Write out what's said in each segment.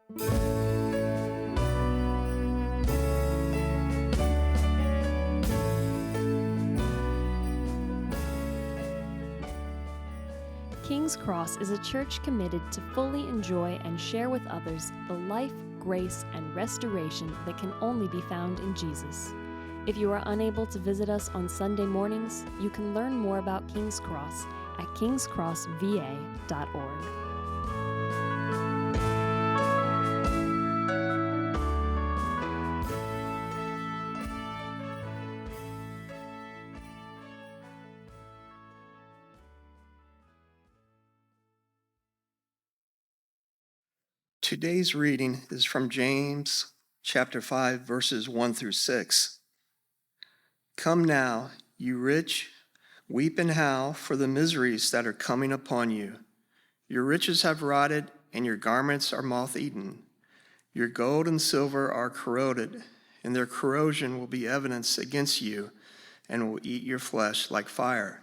King's Cross is a church committed to fully enjoy and share with others the life, grace, and restoration that can only be found in Jesus. If you are unable to visit us on Sunday mornings, you can learn more about King's Cross at kingscrossva.org. Today's reading is from James chapter 5, verses 1 through 6. Come now, you rich, weep and howl for the miseries that are coming upon you. Your riches have rotted, and your garments are moth-eaten. Your gold and silver are corroded, and their corrosion will be evidence against you, and will eat your flesh like fire.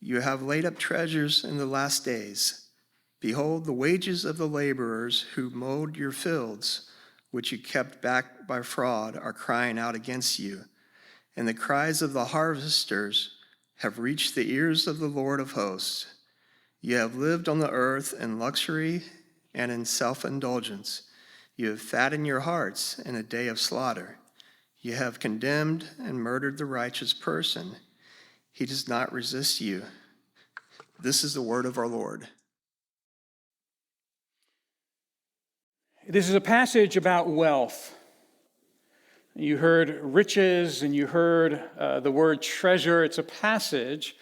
You have laid up treasures in the last days. Behold, the wages of the laborers who mowed your fields, which you kept back by fraud, are crying out against you. And the cries of the harvesters have reached the ears of the Lord of hosts. You have lived on the earth in luxury and in self-indulgence. You have fattened your hearts in a day of slaughter. You have condemned and murdered the righteous person. He does not resist you. This is the word of our Lord. This is a passage about wealth. You heard riches and you heard the word treasure. It's a passage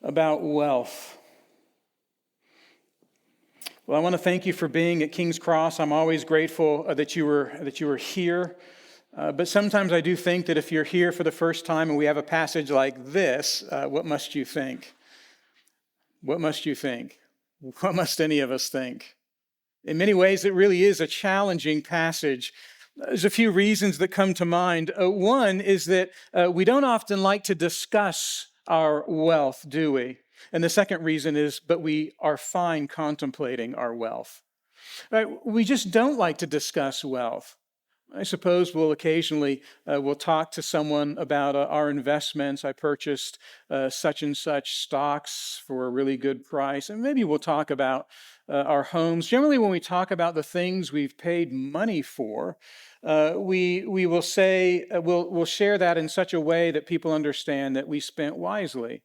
about wealth. Well, I want to thank you for being at King's Cross. I'm always grateful that you were here. But sometimes I do think that if you're here for the first time and we have a passage like this, what must you think? What must you think? What must any of us think? In many ways, it really is a challenging passage. There's a few reasons that come to mind. One is that we don't often like to discuss our wealth, do we? And the second reason is, but we are fine contemplating our wealth. Right? We just don't like to discuss wealth. I suppose we'll occasionally we'll talk to someone about our investments. I purchased such and such stocks for a really good price. And maybe we'll talk about our homes. Generally, when we talk about the things we've paid money for, we will say, we'll share that in such a way that people understand that we spent wisely,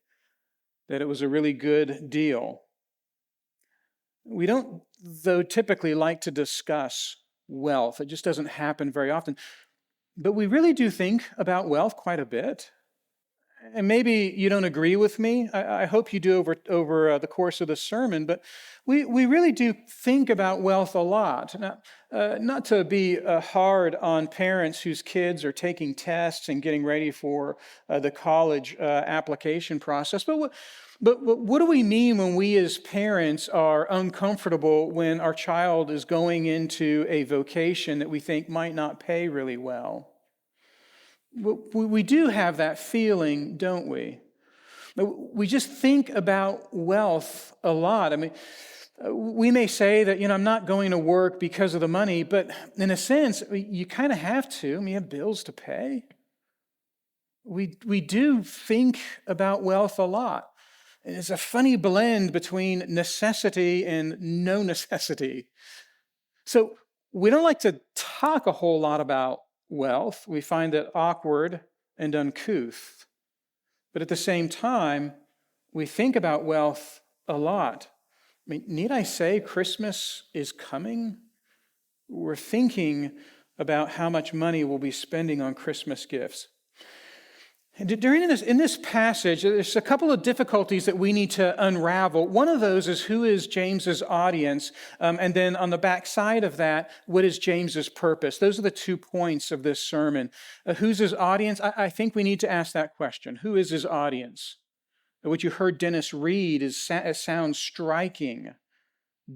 that it was a really good deal. We don't, though, typically like to discuss wealth. It just doesn't happen very often. But we really do think about wealth quite a bit. And maybe you don't agree with me. I hope you do over the course of the sermon. But we really do think about wealth a lot. Now, not to be hard on parents whose kids are taking tests and getting ready for the college application process. But what do we mean when we as parents are uncomfortable when our child is going into a vocation that we think might not pay really well? We do have that feeling, don't we? We just think about wealth a lot. I mean, we may say that, I'm not going to work because of the money, but in a sense, you kind of have to. I mean, you have bills to pay. We do think about wealth a lot. It's a funny blend between necessity and no necessity. So we don't like to talk a whole lot about wealth. We find it awkward and uncouth. But at the same time, we think about wealth a lot. I mean, need I say Christmas is coming? We're thinking about how much money we'll be spending on Christmas gifts. And in this passage, there's a couple of difficulties that we need to unravel. One of those is who is James's audience? And then on the back side of that, what is James's purpose? Those are the 2 points of this sermon. Who's his audience? I think we need to ask that question. Who is his audience? What you heard Dennis read sounds striking,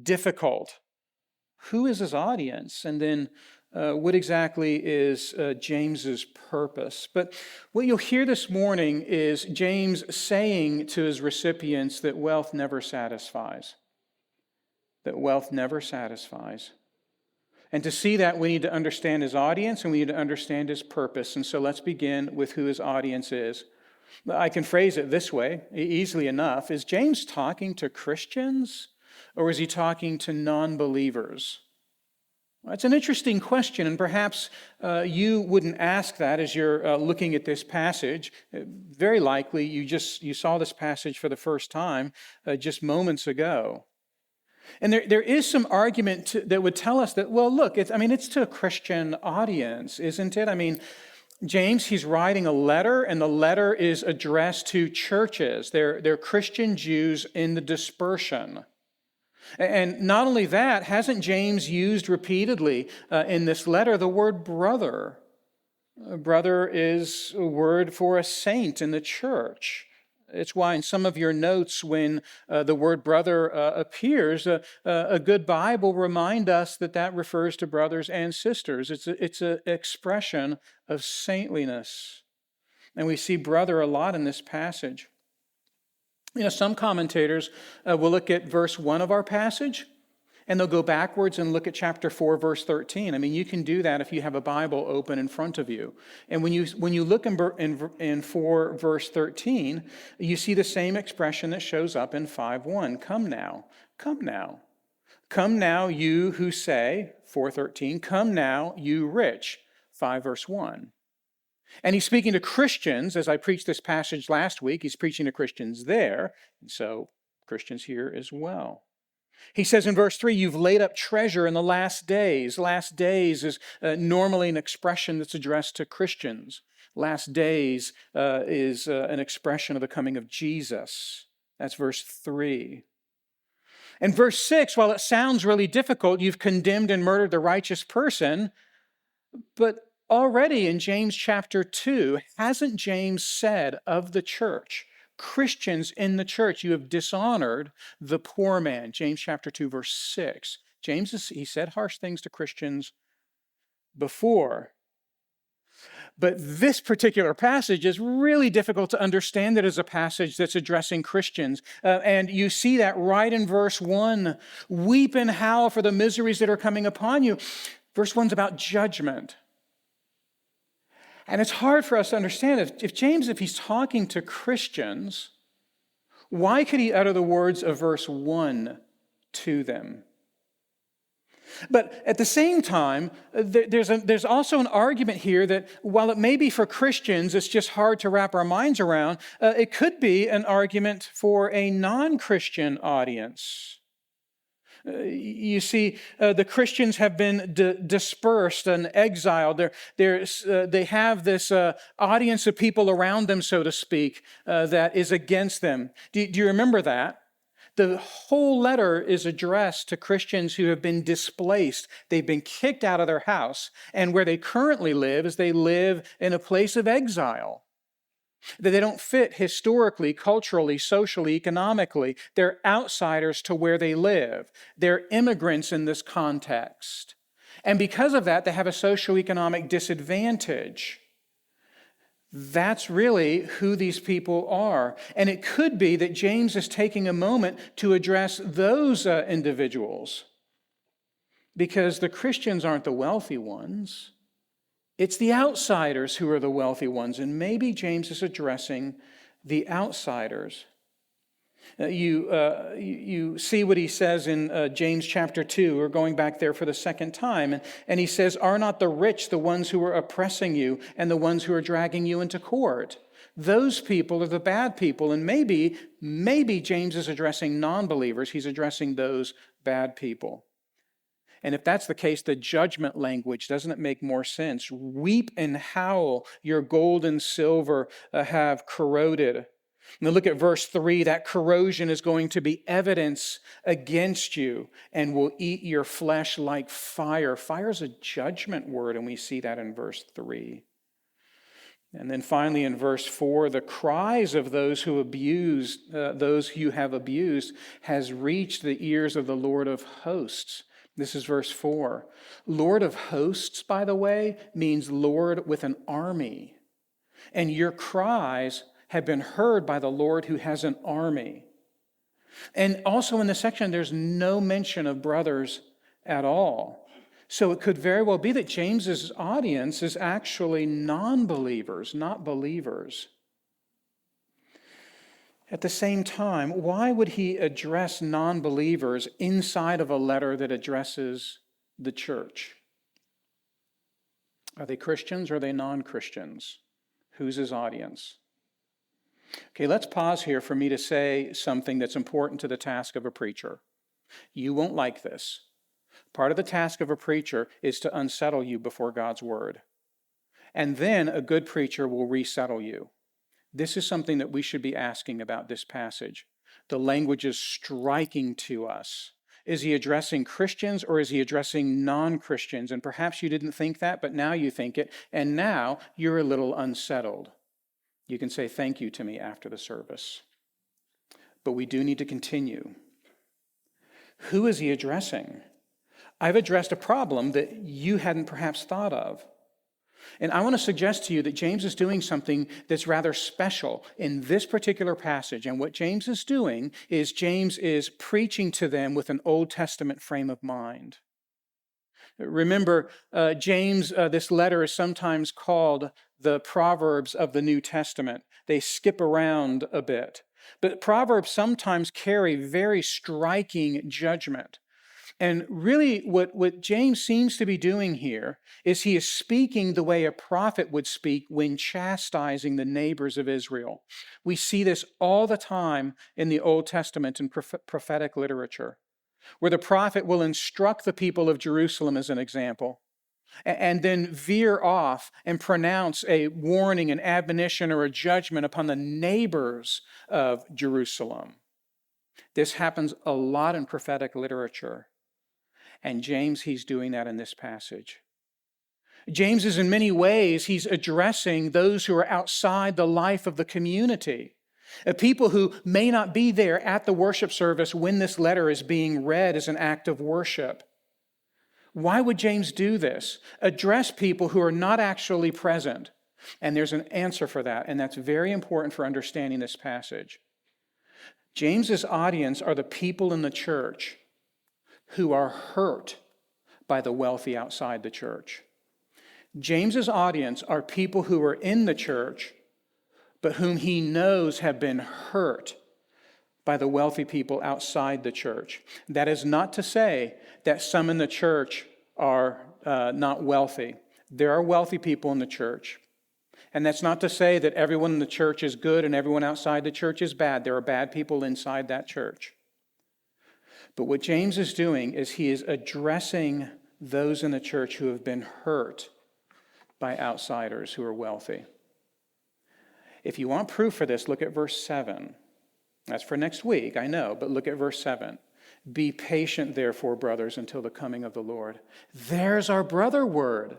difficult. Who is his audience? And then what exactly is James's purpose? But what you'll hear this morning is James saying to his recipients that wealth never satisfies. That wealth never satisfies. And to see that, we need to understand his audience and we need to understand his purpose. And so let's begin with who his audience is. I can phrase it this way, easily enough. Is James talking to Christians or is he talking to non-believers? Well, it's an interesting question, and perhaps you wouldn't ask that as you're looking at this passage. Very likely you saw this passage for the first time just moments ago. And there is some argument that would tell us that, well, look, it's to a Christian audience, isn't it? I mean, James, he's writing a letter, and the letter is addressed to churches. They're Christian Jews in the dispersion. And not only that, hasn't James used repeatedly in this letter the word brother? Brother is a word for a saint in the church. It's why in some of your notes when the word brother appears, a good Bible remind us that refers to brothers and sisters. It's an expression of saintliness. And we see brother a lot in this passage. Some commentators will look at verse 1 of our passage, and they'll go backwards and look at chapter 4, verse 13. You can do that if you have a Bible open in front of you. And when you look in 4, verse 13, you see the same expression that shows up in 5:1. Come now, come now. Come now, you who say, 4:13, come now, you rich, 5, verse 1. And he's speaking to Christians, as I preached this passage last week. He's preaching to Christians there, and so Christians here as well. He says in verse 3, you've laid up treasure in the last days. Last days is normally an expression that's addressed to Christians. Last days is an expression of the coming of Jesus. That's verse 3. And verse 6, while it sounds really difficult, you've condemned and murdered the righteous person, but already in James chapter 2, hasn't James said of the church, Christians in the church, you have dishonored the poor man? James chapter 2, verse 6. He said harsh things to Christians before. But this particular passage is really difficult to understand it as a passage that's addressing Christians. And you see that right in verse 1. Weep and howl for the miseries that are coming upon you. Verse 1's about judgment. And it's hard for us to understand if James, if he's talking to Christians, why could he utter the words of verse 1 to them? But at the same time, there's also an argument here that while it may be for Christians, it's just hard to wrap our minds around, it could be an argument for a non-Christian audience. You see, the Christians have been dispersed and exiled. They have this audience of people around them, so to speak, that is against them. Do you remember that? The whole letter is addressed to Christians who have been displaced. They've been kicked out of their house. And where they currently live is they live in a place of exile. That they don't fit historically, culturally, socially, economically. They're outsiders to where they live. They're immigrants in this context. And because of that, they have a socioeconomic disadvantage. That's really who these people are. And it could be that James is taking a moment to address those individuals. Because the Christians aren't the wealthy ones. It's the outsiders who are the wealthy ones, and maybe James is addressing the outsiders. You see what he says in James chapter 2. We're going back there for the second time. And he says, are not the rich the ones who are oppressing you and the ones who are dragging you into court? Those people are the bad people. And maybe James is addressing non-believers. He's addressing those bad people. And if that's the case, the judgment language, doesn't it make more sense? Weep and howl, your gold and silver have corroded. Now look at verse 3. That corrosion is going to be evidence against you and will eat your flesh like fire. Fire is a judgment word, and we see that in verse 3. And then finally in verse 4, the cries of those who have abused has reached the ears of the Lord of hosts. This is verse 4. Lord of hosts, by the way, means Lord with an army. And your cries have been heard by the Lord who has an army. And also in this section, there's no mention of brothers at all. So it could very well be that James's audience is actually non-believers, not believers. At the same time, why would he address non-believers inside of a letter that addresses the church? Are they Christians or are they non-Christians? Who's his audience? Okay, let's pause here for me to say something that's important to the task of a preacher. You won't like this. Part of the task of a preacher is to unsettle you before God's word. And then a good preacher will resettle you. This is something that we should be asking about this passage. The language is striking to us. Is he addressing Christians or is he addressing non-Christians? And perhaps you didn't think that, but now you think it, and now you're a little unsettled. You can say thank you to me after the service. But we do need to continue. Who is he addressing? I've addressed a problem that you hadn't perhaps thought of. And I want to suggest to you that James is doing something that's rather special in this particular passage. And what James is doing is James is preaching to them with an Old Testament frame of mind. Remember, James, this letter is sometimes called the Proverbs of the New Testament. They skip around a bit. But Proverbs sometimes carry very striking judgment. And really what James seems to be doing here is he is speaking the way a prophet would speak when chastising the neighbors of Israel. We see this all the time in the Old Testament and prophetic literature, where the prophet will instruct the people of Jerusalem, as an example, and then veer off and pronounce a warning, an admonition, or a judgment upon the neighbors of Jerusalem. This happens a lot in prophetic literature. And James, he's doing that in this passage. James is in many ways, he's addressing those who are outside the life of the community. People who may not be there at the worship service when this letter is being read as an act of worship. Why would James do this? Address people who are not actually present. And there's an answer for that, and that's very important for understanding this passage. James's audience are the people in the church who are hurt by the wealthy outside the church. James's audience are people who are in the church, but whom he knows have been hurt by the wealthy people outside the church. That is not to say that some in the church are not wealthy. There are wealthy people in the church. And that's not to say that everyone in the church is good and everyone outside the church is bad. There are bad people inside that church. But what James is doing is he is addressing those in the church who have been hurt by outsiders who are wealthy. If you want proof for this, look at verse 7. That's for next week, I know, but look at verse 7. Be patient, therefore, brothers, until the coming of the Lord. There's our brother word.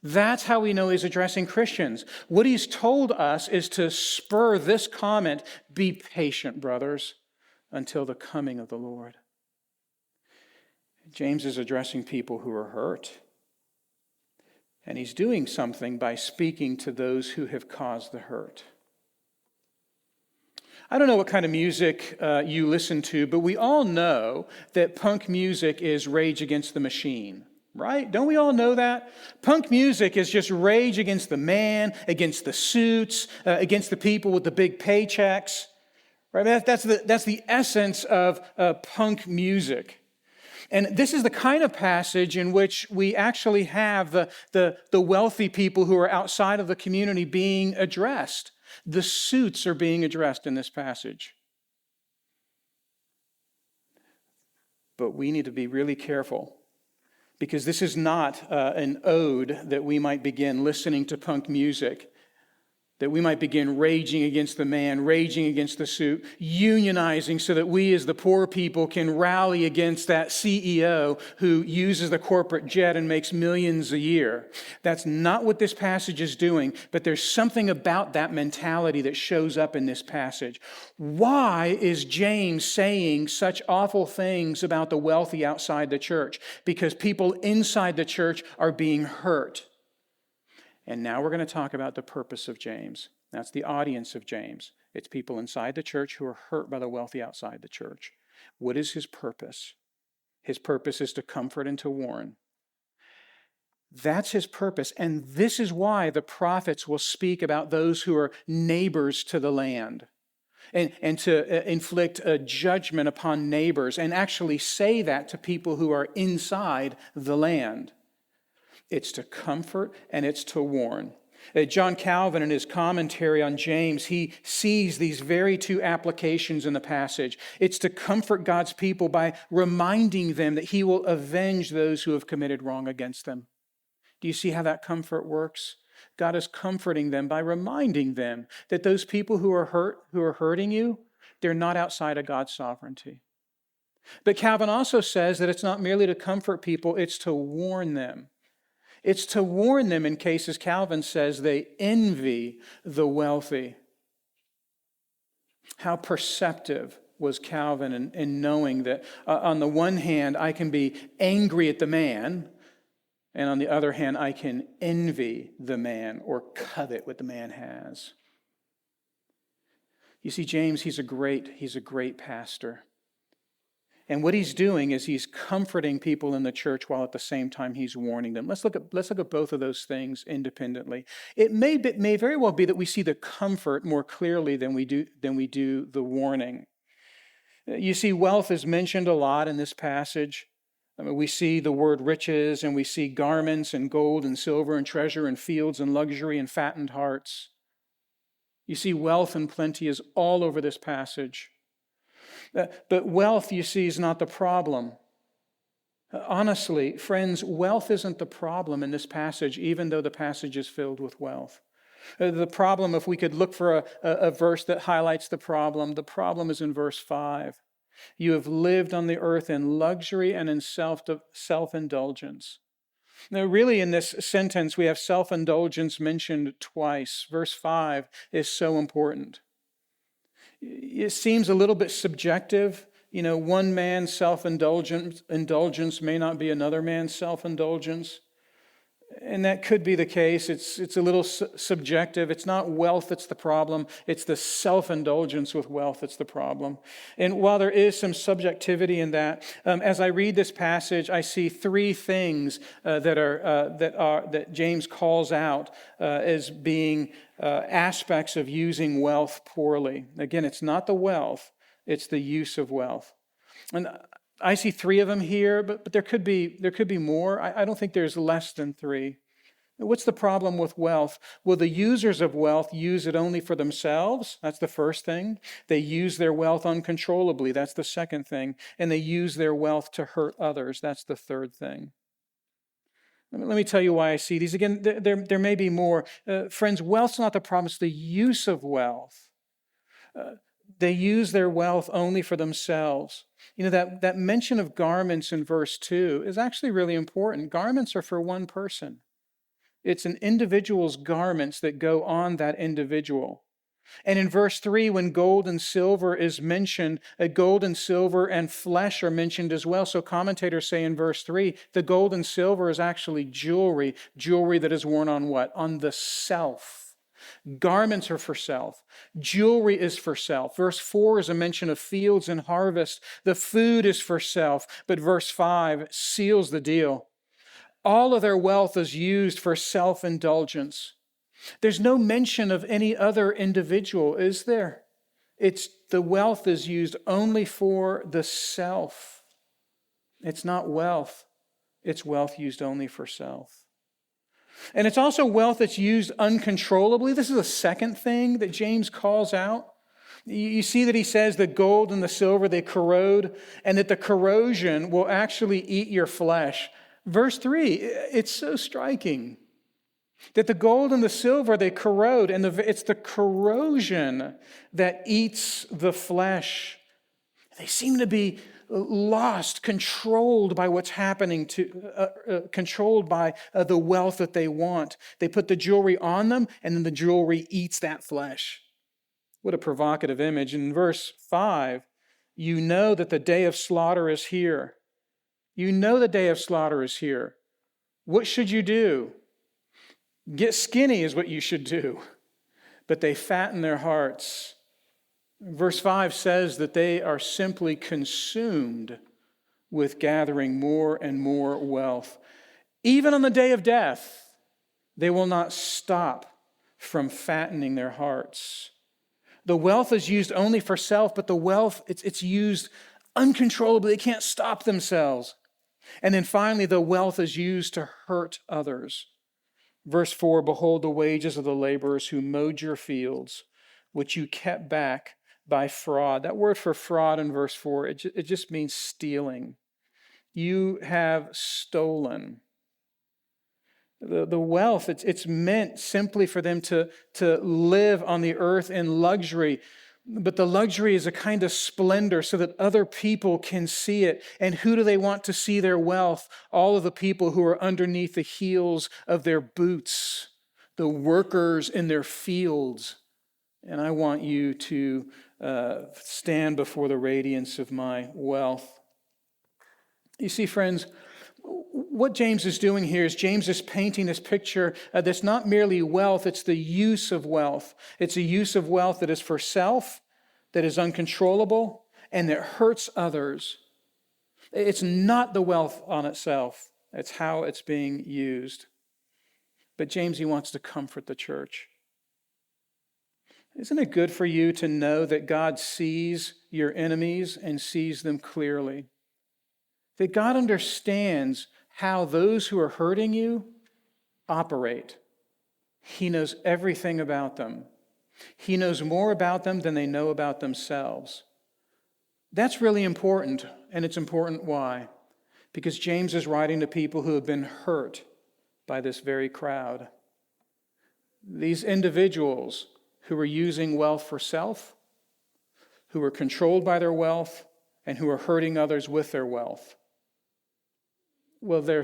That's how we know he's addressing Christians. What he's told us is to spur this comment, be patient, brothers, until the coming of the Lord. James is addressing people who are hurt. And he's doing something by speaking to those who have caused the hurt. I don't know what kind of music you listen to, but we all know that punk music is Rage Against the Machine, right? Don't we all know that? Punk music is just rage against the man, against the suits, against the people with the big paychecks. Right? That's the essence of punk music. And this is the kind of passage in which we actually have the wealthy people who are outside of the community being addressed. The suits are being addressed in this passage. But we need to be really careful, because this is not an ode that we might begin listening to punk music, that we might begin raging against the man, raging against the suit, unionizing so that we as the poor people can rally against that CEO who uses the corporate jet and makes millions a year. That's not what this passage is doing, but there's something about that mentality that shows up in this passage. Why is James saying such awful things about the wealthy outside the church? Because people inside the church are being hurt. And now we're going to talk about the purpose of James. That's the audience of James. It's people inside the church who are hurt by the wealthy outside the church. What is his purpose? His purpose is to comfort and to warn. That's his purpose. And this is why the prophets will speak about those who are neighbors to the land and to inflict a judgment upon neighbors and actually say that to people who are inside the land. It's to comfort and it's to warn. John Calvin, in his commentary on James, he sees these very two applications in the passage. It's to comfort God's people by reminding them that he will avenge those who have committed wrong against them. Do you see how that comfort works? God is comforting them by reminding them that those people who are hurting you, they're not outside of God's sovereignty. But Calvin also says that it's not merely to comfort people, it's to warn them. It's to warn them in cases, Calvin says, they envy the wealthy. How perceptive was Calvin in knowing that on the one hand, I can be angry at the man, and on the other hand, I can envy the man or covet what the man has. You see, James, he's a great pastor. And what he's doing is he's comforting people in the church while at the same time he's warning them. Let's look at both of those things independently. It may very well be that we see the comfort more clearly than we do the warning. You see, wealth is mentioned a lot in this passage. I mean, we see the word riches, and we see garments and gold and silver and treasure and fields and luxury and fattened hearts. You see, wealth and plenty is all over this passage. But wealth, you see, is not the problem. Honestly, friends, wealth isn't the problem in this passage, even though the passage is filled with wealth. The problem, if we could look for a verse that highlights the problem is in verse 5. You have lived on the earth in luxury and in self-indulgence. Now, really, in this sentence, we have self-indulgence mentioned twice. Verse 5 is so important. It seems a little bit subjective. You know, one man's self-indulgence may not be another man's self-indulgence. And that could be the case. It's a little subjective. It's not wealth that's the problem. It's the self-indulgence with wealth that's the problem. And while there is some subjectivity in that, as I read this passage, I see three things that James calls out as being aspects of using wealth poorly. Again, it's not the wealth, it's the use of wealth. And I see three of them here, but there could be more. I don't think there's less than three. What's the problem with wealth? Well, the users of wealth use it only for themselves. That's the first thing. They use their wealth uncontrollably. That's the second thing. And they use their wealth to hurt others. That's the third thing. Let me tell you why I see these. Again, there may be more. Friends, wealth's not the problem. It's the use of wealth. They use their wealth only for themselves. You know, that mention of garments in verse 2 is actually really important. Garments are for one person. It's an individual's garments that go on that individual. And in verse 3, when gold and silver is mentioned, gold and silver and flesh are mentioned as well. So commentators say in verse 3, the gold and silver is actually jewelry that is worn on what? On the self. Garments are for self. Jewelry is for self. Verse 4 is a mention of fields and harvest. The food is for self. But verse 5 seals the deal. All of their wealth is used for self-indulgence. There's no mention of any other individual, is there? The wealth is used only for the self. It's not wealth. It's wealth used only for self. And it's also wealth that's used uncontrollably. This is a second thing that James calls out. You see that he says the gold and the silver, they corrode, and that the corrosion will actually eat your flesh. Verse 3, it's so striking that the gold and the silver, they corrode, and it's the corrosion that eats the flesh. They seem to be lost, controlled by what's happening, controlled by the wealth that they want. They put the jewelry on them, and then the jewelry eats that flesh. What a provocative image. In verse 5, you know that the day of slaughter is here. You know the day of slaughter is here. What should you do? Get skinny is what you should do. But they fatten their hearts. Verse 5 says that they are simply consumed with gathering more and more wealth. Even on the day of death, they will not stop from fattening their hearts. The wealth is used only for self, but the wealth, it's used uncontrollably. They can't stop themselves. And then finally, the wealth is used to hurt others. Verse 4, behold the wages of the laborers who mowed your fields, which you kept back by fraud. That word for fraud in verse 4, it just means stealing. You have stolen. The wealth, it's meant simply for them to live on the earth in luxury. But the luxury is a kind of splendor so that other people can see it. And who do they want to see their wealth? All of the people who are underneath the heels of their boots, the workers in their fields. And I want you to stand before the radiance of my wealth. You see, friends, what James is doing here is James is painting this picture that's not merely wealth, it's the use of wealth. It's a use of wealth that is for self, that is uncontrollable, and that hurts others. It's not the wealth on itself, it's how it's being used. But James, he wants to comfort the church. Isn't it good for you to know that God sees your enemies and sees them clearly? That God understands how those who are hurting you operate. He knows everything about them. He knows more about them than they know about themselves. That's really important, and it's important why? Because James is writing to people who have been hurt by this very crowd. These individuals who are using wealth for self, who are controlled by their wealth, and who are hurting others with their wealth. Well, there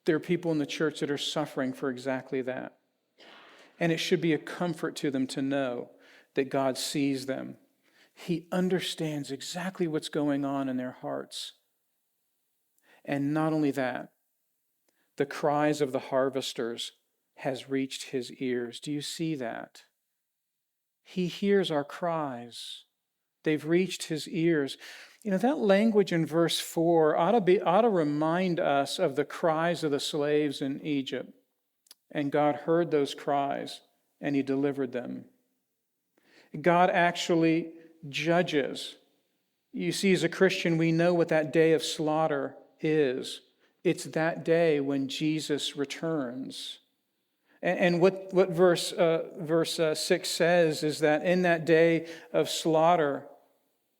are people in the church that are suffering for exactly that. And it should be a comfort to them to know that God sees them. He understands exactly what's going on in their hearts. And not only that, the cries of the harvesters has reached his ears. Do you see that? He hears our cries. They've reached his ears. You know, that language in verse 4 ought to remind us of the cries of the slaves in Egypt. And God heard those cries, and he delivered them. God actually judges. You see, as a Christian, we know what that day of slaughter is. It's that day when Jesus returns. And what verse 6 says is that in that day of slaughter,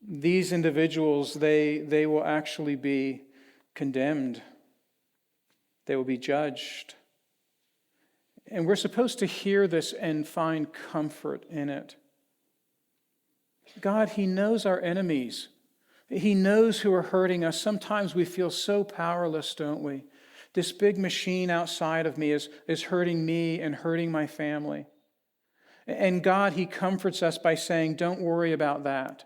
these individuals, they will actually be condemned. They will be judged. And we're supposed to hear this and find comfort in it. God, he knows our enemies. He knows who are hurting us. Sometimes we feel so powerless, don't we? This big machine outside of me is hurting me and hurting my family. And God, he comforts us by saying, don't worry about that.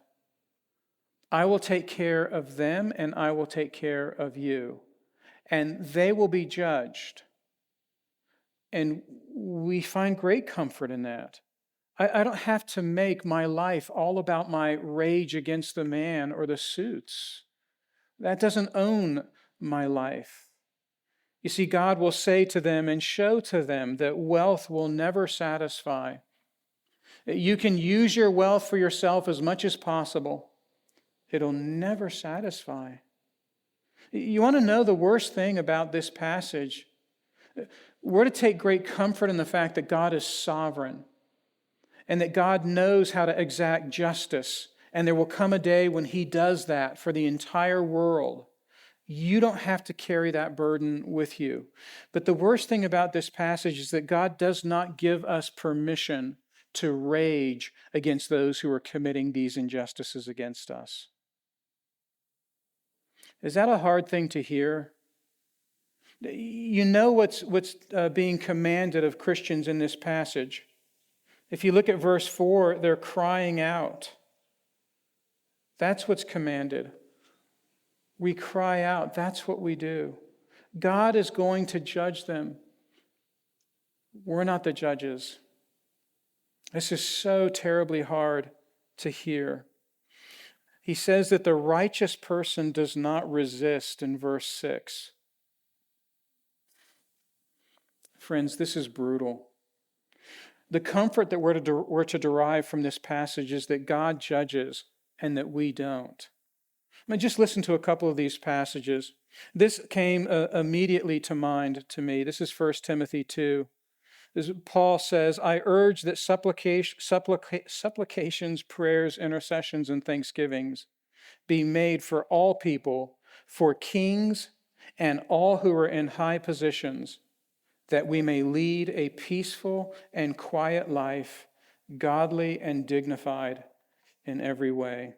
I will take care of them and I will take care of you. And they will be judged. And we find great comfort in that. I don't have to make my life all about my rage against the man or the suits. That doesn't own my life. You see, God will say to them and show to them that wealth will never satisfy. You can use your wealth for yourself as much as possible. It'll never satisfy. You want to know the worst thing about this passage? We're to take great comfort in the fact that God is sovereign and that God knows how to exact justice. And there will come a day when he does that for the entire world. You don't have to carry that burden with you. But the worst thing about this passage is that God does not give us permission to rage against those who are committing these injustices against us. Is that a hard thing to hear? You know what's being commanded of Christians in this passage. If you look at verse 4, they're crying out. That's what's commanded. We cry out. That's what we do. God is going to judge them. We're not the judges. This is so terribly hard to hear. He says that the righteous person does not resist in verse 6. Friends, this is brutal. The comfort that we're to derive from this passage is that God judges and that we don't. I mean, just listen to a couple of these passages. This came immediately to mind to me. This is 1 Timothy 2. Paul says, I urge that supplications, prayers, intercessions, and thanksgivings be made for all people, for kings and all who are in high positions, that we may lead a peaceful and quiet life, godly and dignified in every way.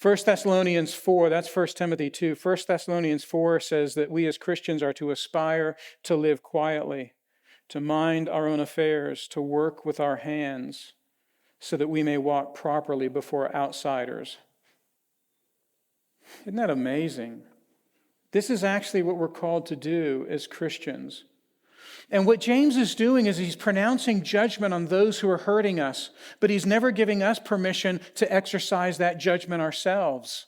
1 Thessalonians 4, that's 1 Timothy 2. 1 Thessalonians 4 says that we as Christians are to aspire to live quietly, to mind our own affairs, to work with our hands, so that we may walk properly before outsiders. Isn't that amazing? This is actually what we're called to do as Christians. And what James is doing is he's pronouncing judgment on those who are hurting us, but he's never giving us permission to exercise that judgment ourselves.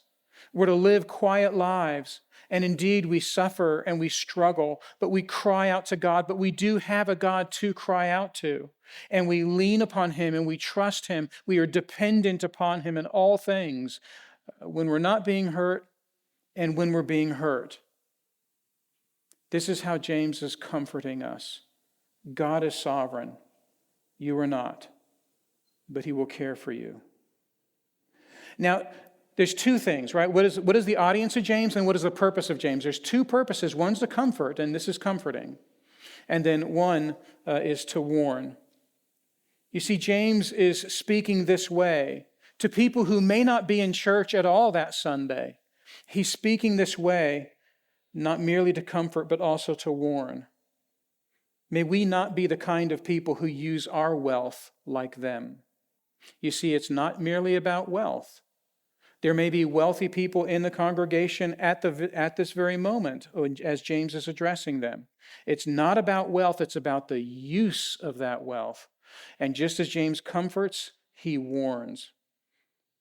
We're to live quiet lives. And indeed, we suffer and we struggle, but we cry out to God. But we do have a God to cry out to. And we lean upon him and we trust him. We are dependent upon him in all things when we're not being hurt and when we're being hurt. This is how James is comforting us. God is sovereign. You are not, but he will care for you. Now, there's two things, right? What is the audience of James and what is the purpose of James? There's two purposes. One's to comfort, and this is comforting. And then one is to warn. You see, James is speaking this way to people who may not be in church at all that Sunday. He's speaking this way, not merely to comfort, but also to warn. May we not be the kind of people who use our wealth like them. You see, it's not merely about wealth. There may be wealthy people in the congregation at this very moment as James is addressing them. It's not about wealth, it's about the use of that wealth. And just as James comforts, he warns.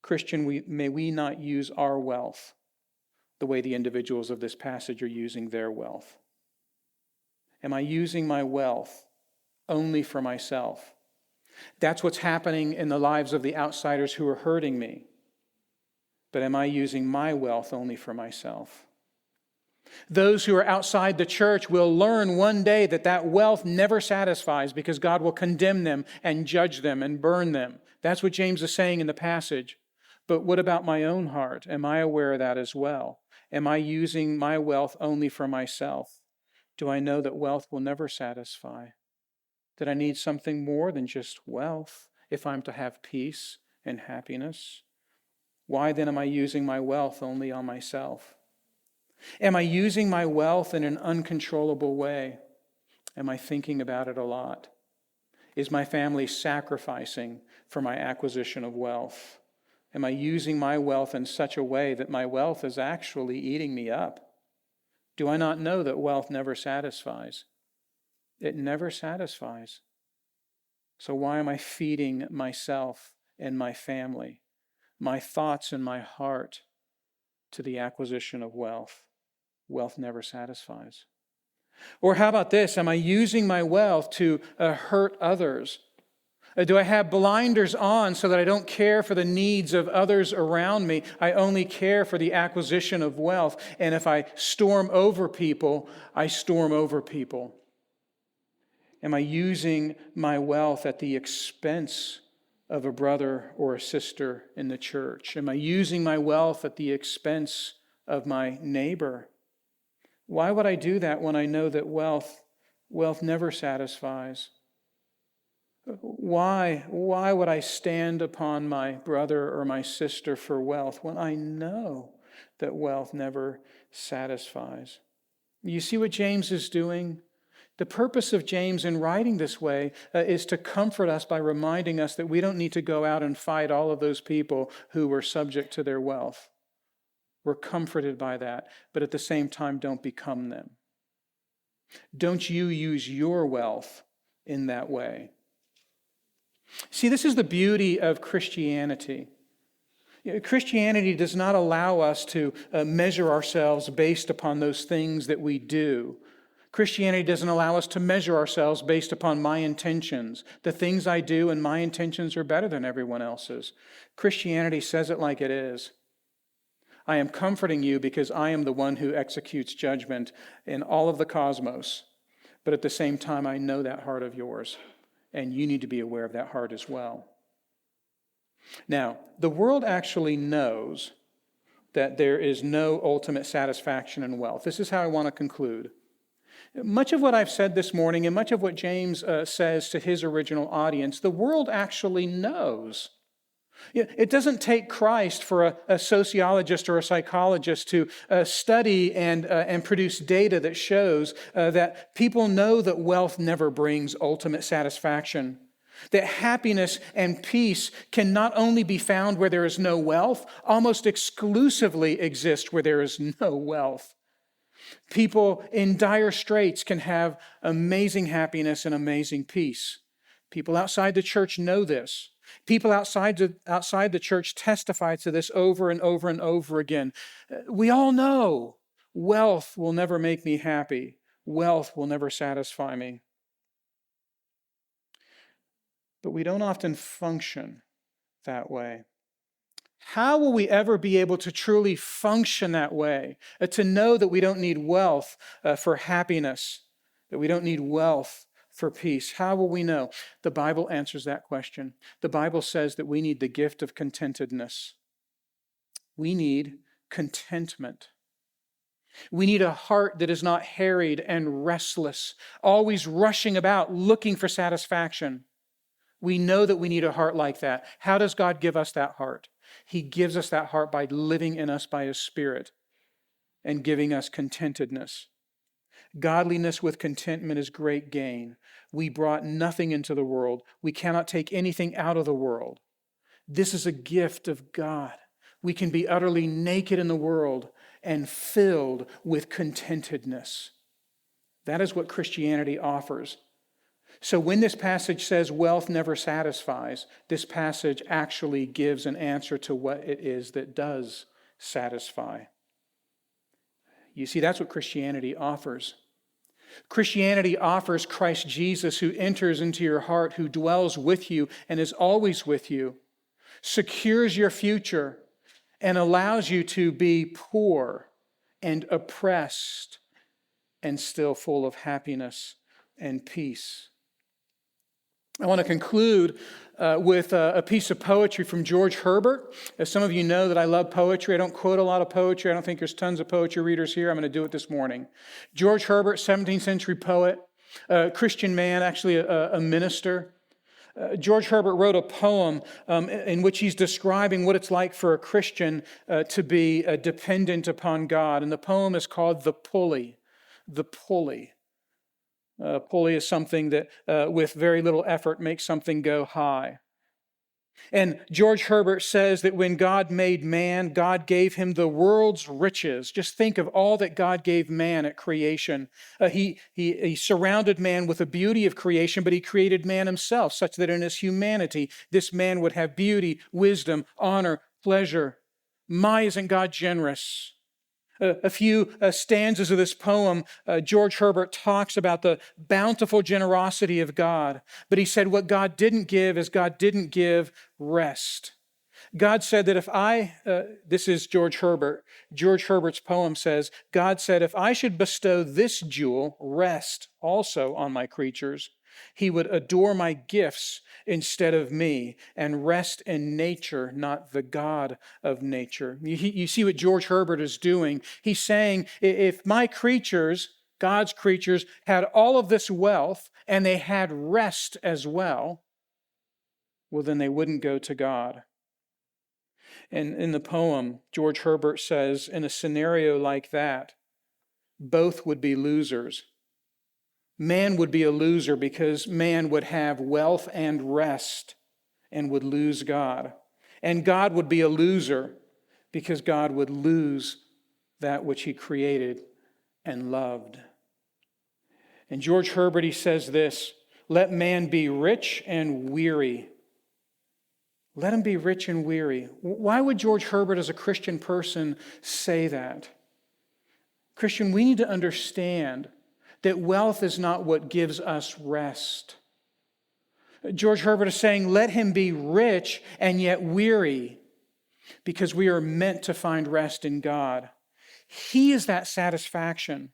Christian, may we not use our wealth the way the individuals of this passage are using their wealth. Am I using my wealth only for myself? That's what's happening in the lives of the outsiders who are hurting me. But am I using my wealth only for myself? Those who are outside the church will learn one day that that wealth never satisfies because God will condemn them and judge them and burn them. That's what James is saying in the passage. But what about my own heart? Am I aware of that as well? Am I using my wealth only for myself? Do I know that wealth will never satisfy? That I need something more than just wealth if I'm to have peace and happiness? Why then am I using my wealth only on myself? Am I using my wealth in an uncontrollable way? Am I thinking about it a lot? Is my family sacrificing for my acquisition of wealth? Am I using my wealth in such a way that my wealth is actually eating me up? Do I not know that wealth never satisfies? It never satisfies. So why am I feeding myself and my family, my thoughts and my heart to the acquisition of wealth? Wealth never satisfies. Or how about this? Am I using my wealth to hurt others? Do I have blinders on so that I don't care for the needs of others around me? I only care for the acquisition of wealth. And if I storm over people, I storm over people. Am I using my wealth at the expense of a brother or a sister in the church? Am I using my wealth at the expense of my neighbor? Why would I do that when I know that wealth never satisfies? Why would I stand upon my brother or my sister for wealth when I know that wealth never satisfies? You see what James is doing? The purpose of James in writing this way is to comfort us by reminding us that we don't need to go out and fight all of those people who were subject to their wealth. We're comforted by that, but at the same time, don't become them. Don't you use your wealth in that way. See, this is the beauty of Christianity. Christianity does not allow us to measure ourselves based upon those things that we do. Christianity doesn't allow us to measure ourselves based upon my intentions. The things I do and my intentions are better than everyone else's. Christianity says it like it is. I am comforting you because I am the one who executes judgment in all of the cosmos. But at the same time, I know that heart of yours, and you need to be aware of that heart as well. Now, the world actually knows that there is no ultimate satisfaction in wealth. This is how I want to conclude. Much of what I've said this morning and much of what James says to his original audience, the world actually knows. It doesn't take Christ for a sociologist or a psychologist to study and produce data that shows that people know that wealth never brings ultimate satisfaction. That happiness and peace can not only be found where there is no wealth, almost exclusively exist where there is no wealth. People in dire straits can have amazing happiness and amazing peace. People outside the church know this. People outside the church testify to this over and over and over again. We all know wealth will never make me happy. Wealth will never satisfy me. But we don't often function that way. How will we ever be able to truly function that way? To know that we don't need wealth for happiness, that we don't need wealth for peace. How will we know? The Bible answers that question. The Bible says that we need the gift of contentedness. We need contentment. We need a heart that is not harried and restless, always rushing about looking for satisfaction. We know that we need a heart like that. How does God give us that heart? He gives us that heart by living in us by His Spirit and giving us contentedness. Godliness with contentment is great gain. We brought nothing into the world. We cannot take anything out of the world. This is a gift of God. We can be utterly naked in the world and filled with contentedness. That is what Christianity offers. So when this passage says wealth never satisfies, this passage actually gives an answer to what it is that does satisfy. You see, that's what Christianity offers. Christianity offers Christ Jesus, who enters into your heart, who dwells with you and is always with you, secures your future, and allows you to be poor and oppressed and still full of happiness and peace. I want to conclude with a piece of poetry from George Herbert. As some of you know that I love poetry. I don't quote a lot of poetry. I don't think there's tons of poetry readers here. I'm going to do it this morning. George Herbert, 17th century poet, Christian man, actually a minister. George Herbert wrote a poem in which he's describing what it's like for a Christian to be dependent upon God. And the poem is called The Pulley. The Pulley. Pulley is something that with very little effort makes something go high. And George Herbert says that when God made man, God gave him the world's riches. Just think of all that God gave man at creation. He surrounded man with the beauty of creation, but He created man Himself such that in His humanity, this man would have beauty, wisdom, honor, pleasure. My, isn't God generous? A few stanzas of this poem, George Herbert talks about the bountiful generosity of God. But he said what God didn't give is God didn't give rest. God said that if this is George Herbert. George Herbert's poem says, God said, if I should bestow this jewel, rest, also on my creatures, He would adore my gifts instead of me and rest in nature, not the God of nature. You see what George Herbert is doing. He's saying, if my creatures, God's creatures, had all of this wealth and they had rest as well, well, then they wouldn't go to God. And in the poem, George Herbert says, in a scenario like that, both would be losers. Man would be a loser because man would have wealth and rest and would lose God. And God would be a loser because God would lose that which He created and loved. And George Herbert, he says this, let man be rich and weary. Let him be rich and weary. Why would George Herbert as a Christian person say that? Christian, we need to understand that wealth is not what gives us rest. George Herbert is saying, let him be rich and yet weary, because we are meant to find rest in God. He is that satisfaction.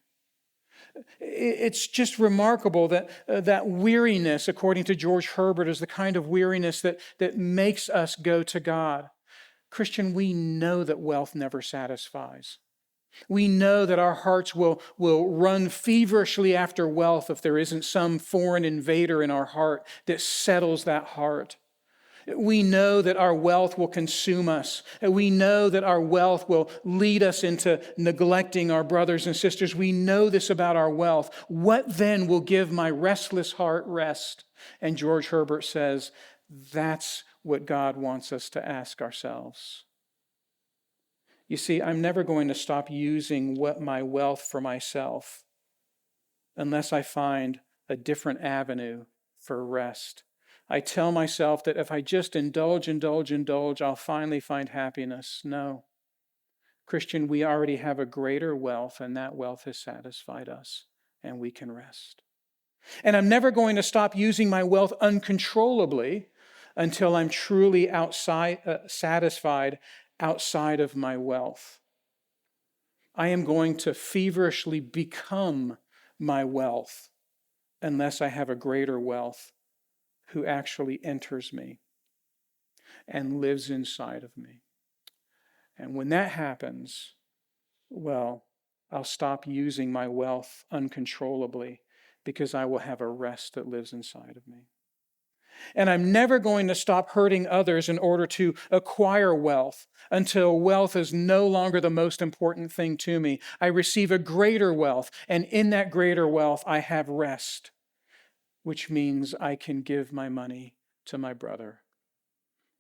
It's just remarkable that that weariness, according to George Herbert, is the kind of weariness that makes us go to God. Christian, we know that wealth never satisfies. We know that our hearts will run feverishly after wealth if there isn't some foreign invader in our heart that settles that heart. We know that our wealth will consume us. We know that our wealth will lead us into neglecting our brothers and sisters. We know this about our wealth. What then will give my restless heart rest? And George Herbert says, that's what God wants us to ask ourselves. You see, I'm never going to stop using my wealth for myself unless I find a different avenue for rest. I tell myself that if I just indulge, I'll finally find happiness. No. Christian, we already have a greater wealth, and that wealth has satisfied us, and we can rest. And I'm never going to stop using my wealth uncontrollably until I'm truly satisfied outside of my wealth. I am going to feverishly become my wealth unless I have a greater wealth who actually enters me and lives inside of me. And when that happens, well, I'll stop using my wealth uncontrollably because I will have a rest that lives inside of me. And I'm never going to stop hurting others in order to acquire wealth until wealth is no longer the most important thing to me. I receive a greater wealth, and in that greater wealth, I have rest, which means I can give my money to my brother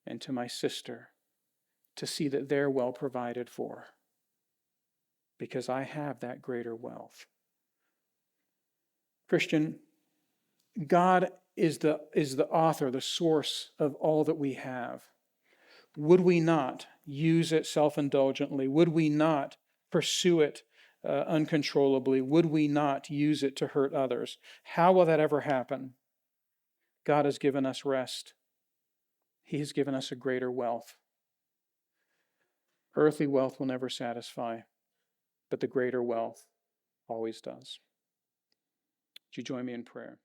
and to my sister to see that they're well provided for, because I have that greater wealth. Christian, God is the author, the source of all that we have. Would we not use it self-indulgently? Would we not pursue it uncontrollably? Would we not use it to hurt others? How will that ever happen? God has given us rest. He has given us a greater wealth. Earthly wealth will never satisfy, but the greater wealth always does. Would you join me in prayer?